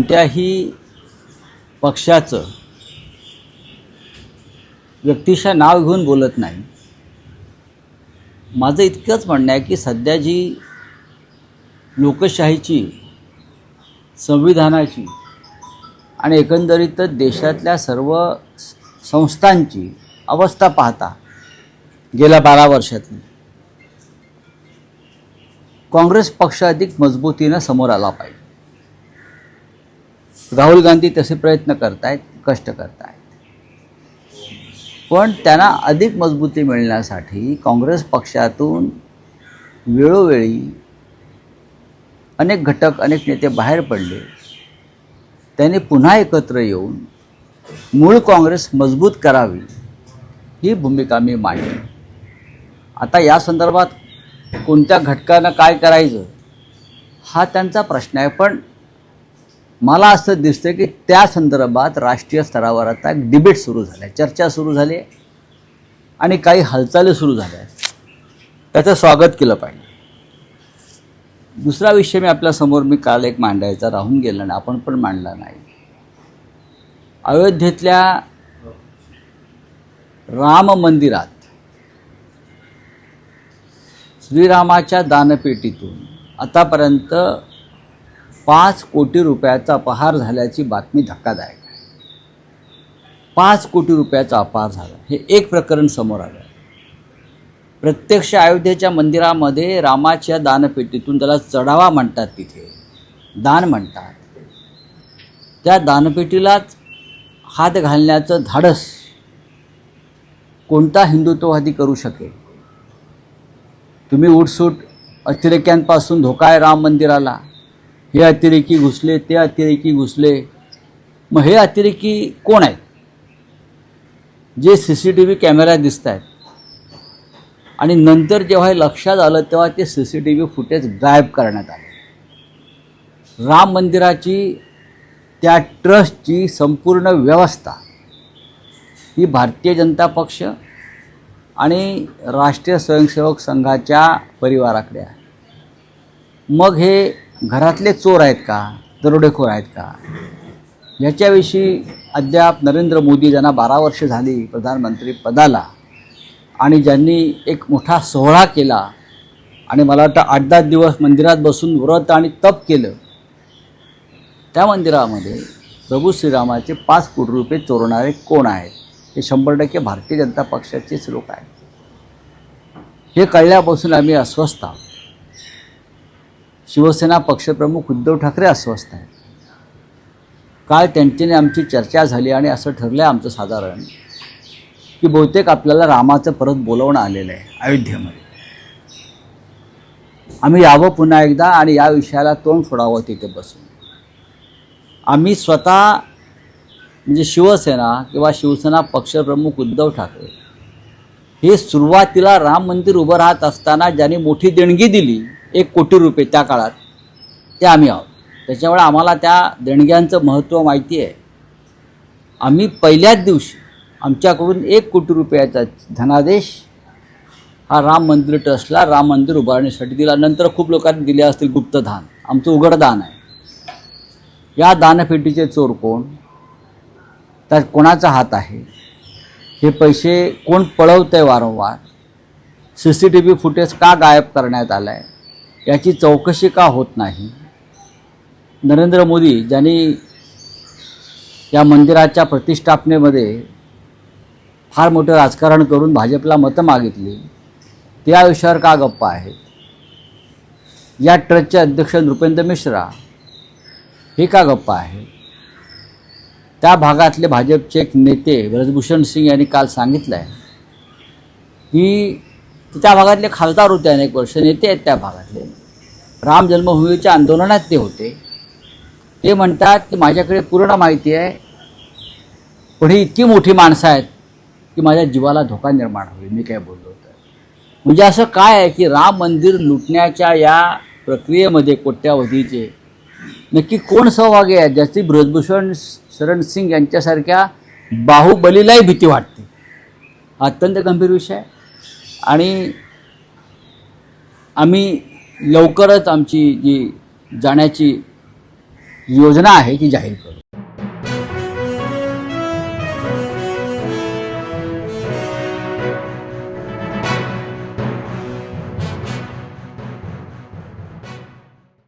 कोणत्याही पक्षाचं व्यक्तिशः नाव घेऊन बोलत नाही. माझं इतकंच म्हणणं आहे की सध्या जी लोकशाहीची, संविधानाची आणि एकंदरीत देशातल्या सर्व संस्थांची अवस्था पाहता गेल्या 12 वर्षातली काँग्रेस पक्ष अधिक मजबूतीनं समोर आला पाहिजे. राहुल गांधी तसे प्रयत्न करतायत, कष्ट करतायत, पण त्यांना अधिक मजबूती मिळण्यासाठी काँग्रेस पक्षातून वेळोवेळी अनेक घटक, अनेक नेते बाहेर पडले. त्यांनी पुन्हा एकत्र येऊन मूळ काँग्रेस मजबूत करावी ही भूमिका मी मांडली. आता या संदर्भात कोणत्या घटकानं काय करायचं हा त्यांचा प्रश्न आहे, पण मला असं दिसतं की त्या संदर्भात राष्ट्रीय स्तरावर आता एक डिबेट सुरू झाला आहे, चर्चा सुरू झाली आहे आणि काही हालचाली सुरू झाल्या आहेत. त्याचं स्वागत केलं पाहिजे. दुसरा विषय आपल्यासमोर मी काल एक मांडायचा राहून गेला नाही, आपण पण मांडला नाही. अयोध्येतल्या राम मंदिरात श्रीरामाच्या दानपेटीतून आतापर्यंत 5 कोटी रुपयाचा अपहार झाल्याची बातमी धक्कादायक आहे. 5 कोटी रुपयाचा अपहार झाला हे एक प्रकरण समोर आलं. प्रत्यक्ष अयोध्येच्या मंदिरामध्ये रामाच्या दानपेटीतून, त्याला चढावा म्हणतात, तिथे दान म्हणतात, त्या दानपेटीलाच हात घालण्याचं धाडस कोणता हिंदुत्ववादी करू शकेल? तुम्ही उठसूट अतिरेक्यांपासून धोका आहे राम मंदिराला, हे अतिरेकी घुसले, ते अतिरेकी घुसले. मग हे अतिरेकी कोण आहेत? जे CCTV कॅमेरा दिसत आहेत आणि नंतर जेव्हा हे लक्षात आलं तेव्हा ते CCTV फुटेज गायब करण्यात आले. राम मंदिराची, त्या ट्रस्टची संपूर्ण व्यवस्था ही भारतीय जनता पक्ष आणि राष्ट्रीय स्वयंसेवक संघाच्या परिवाराकडे आहे. मग हे घरातले चोर आहेत का, दरोडेखोर आहेत का? याच्याविषयी अद्याप नरेंद्र मोदी, ज्यांना 12 वर्ष झाली प्रधानमंत्री पदाला आणि ज्यांनी एक मोठा सोहळा केला आणि मला वाटतं 8-10 दिवस मंदिरात बसून व्रत आणि तप केलं, त्या मंदिरामध्ये प्रभू श्रीरामाचे 5 कोटी रुपये चोरणारे कोण आहेत? हे 100% भारतीय जनता पक्षाचेच लोक आहेत. हे कळल्यापासून आम्ही अस्वस्थ आहोत. शिवसेना पक्षप्रमुख उद्धव ठाकरे अस्वस्थ आहेत. काल त्यांच्याने आमची चर्चा झाली आणि असं ठरलं आहे आमचं साधारण की बहुतेक आपल्याला रामाचं परत बोलवणं आलेलं आहे अयोध्येमध्ये. आम्ही यावं पुन्हा एकदा आणि या विषयाला तोंड फोडावं तिथे बसून. आम्ही स्वतः म्हणजे शिवसेना किंवा शिवसेना पक्षप्रमुख उद्धव ठाकरे हे सुरुवातीला राम मंदिर उभं राहत असताना ज्यांनी मोठी देणगी दिली 1 कोटी रुपये त्या काळात, ते आम्ही आहोत. त्याच्यामुळे आम्हाला त्या देणग्यांचं महत्त्व माहिती आहे. आम्ही पहिल्याच दिवशी आमच्याकडून 1 कोटी रुपयाचा धनादेश हा राम मंदिर ट्रस्टला राम मंदिर उभारण्यासाठी दिला. नंतर खूप लोकांनी दिले असतील गुप्तदान, आमचं उघड दान आहे. या दानपेटीचे चोर कोण, त्यात कोणाचा हात आहे, हे पैसे कोण पळवतं आहे वारंवार, CCTV फुटेज का गायब करण्यात आलं आहे, याची चौकशी का होत नाही? नरेंद्र मोदी ज्यांनी या मंदिराच्या प्रतिष्ठापनेमध्ये फार मोठं राजकारण करून भाजपला मतं मागितली, त्या विषयावर का गप्पा आहेत? या ट्रस्टचे अध्यक्ष नृपेंद्र मिश्रा हे का गप्पा आहेत? त्या भागातले भाजपचे एक नेते ब्रजभूषण सिंग यांनी काल सांगितलं आहे की त्या भागातले खासदार होते, अनेक वर्ष नेते आहेत त्या भागातले, राम जन्मभूमीच्या आंदोलनात ते होते. ते म्हणतात की माझ्याकडे पूर्ण माहिती आहे, पण ही इतकी मोठी माणसं आहेत की माझ्या जीवाला धोका निर्माण होईल मी काय बोललो तर. म्हणजे असं काय आहे की राम मंदिर लुटण्याच्या या प्रक्रियेमध्ये कोट्यावधीचे नक्की कोण सहभागी आहे, ज्याची ब्रजभूषण शरण सिंग यांच्यासारख्या बाहुबलीलाही भीती वाटते? अत्यंत गंभीर विषय आहे आणि आम्ही लवकरच आमची जी जाण्याची योजना आहे ती जाहीर करू.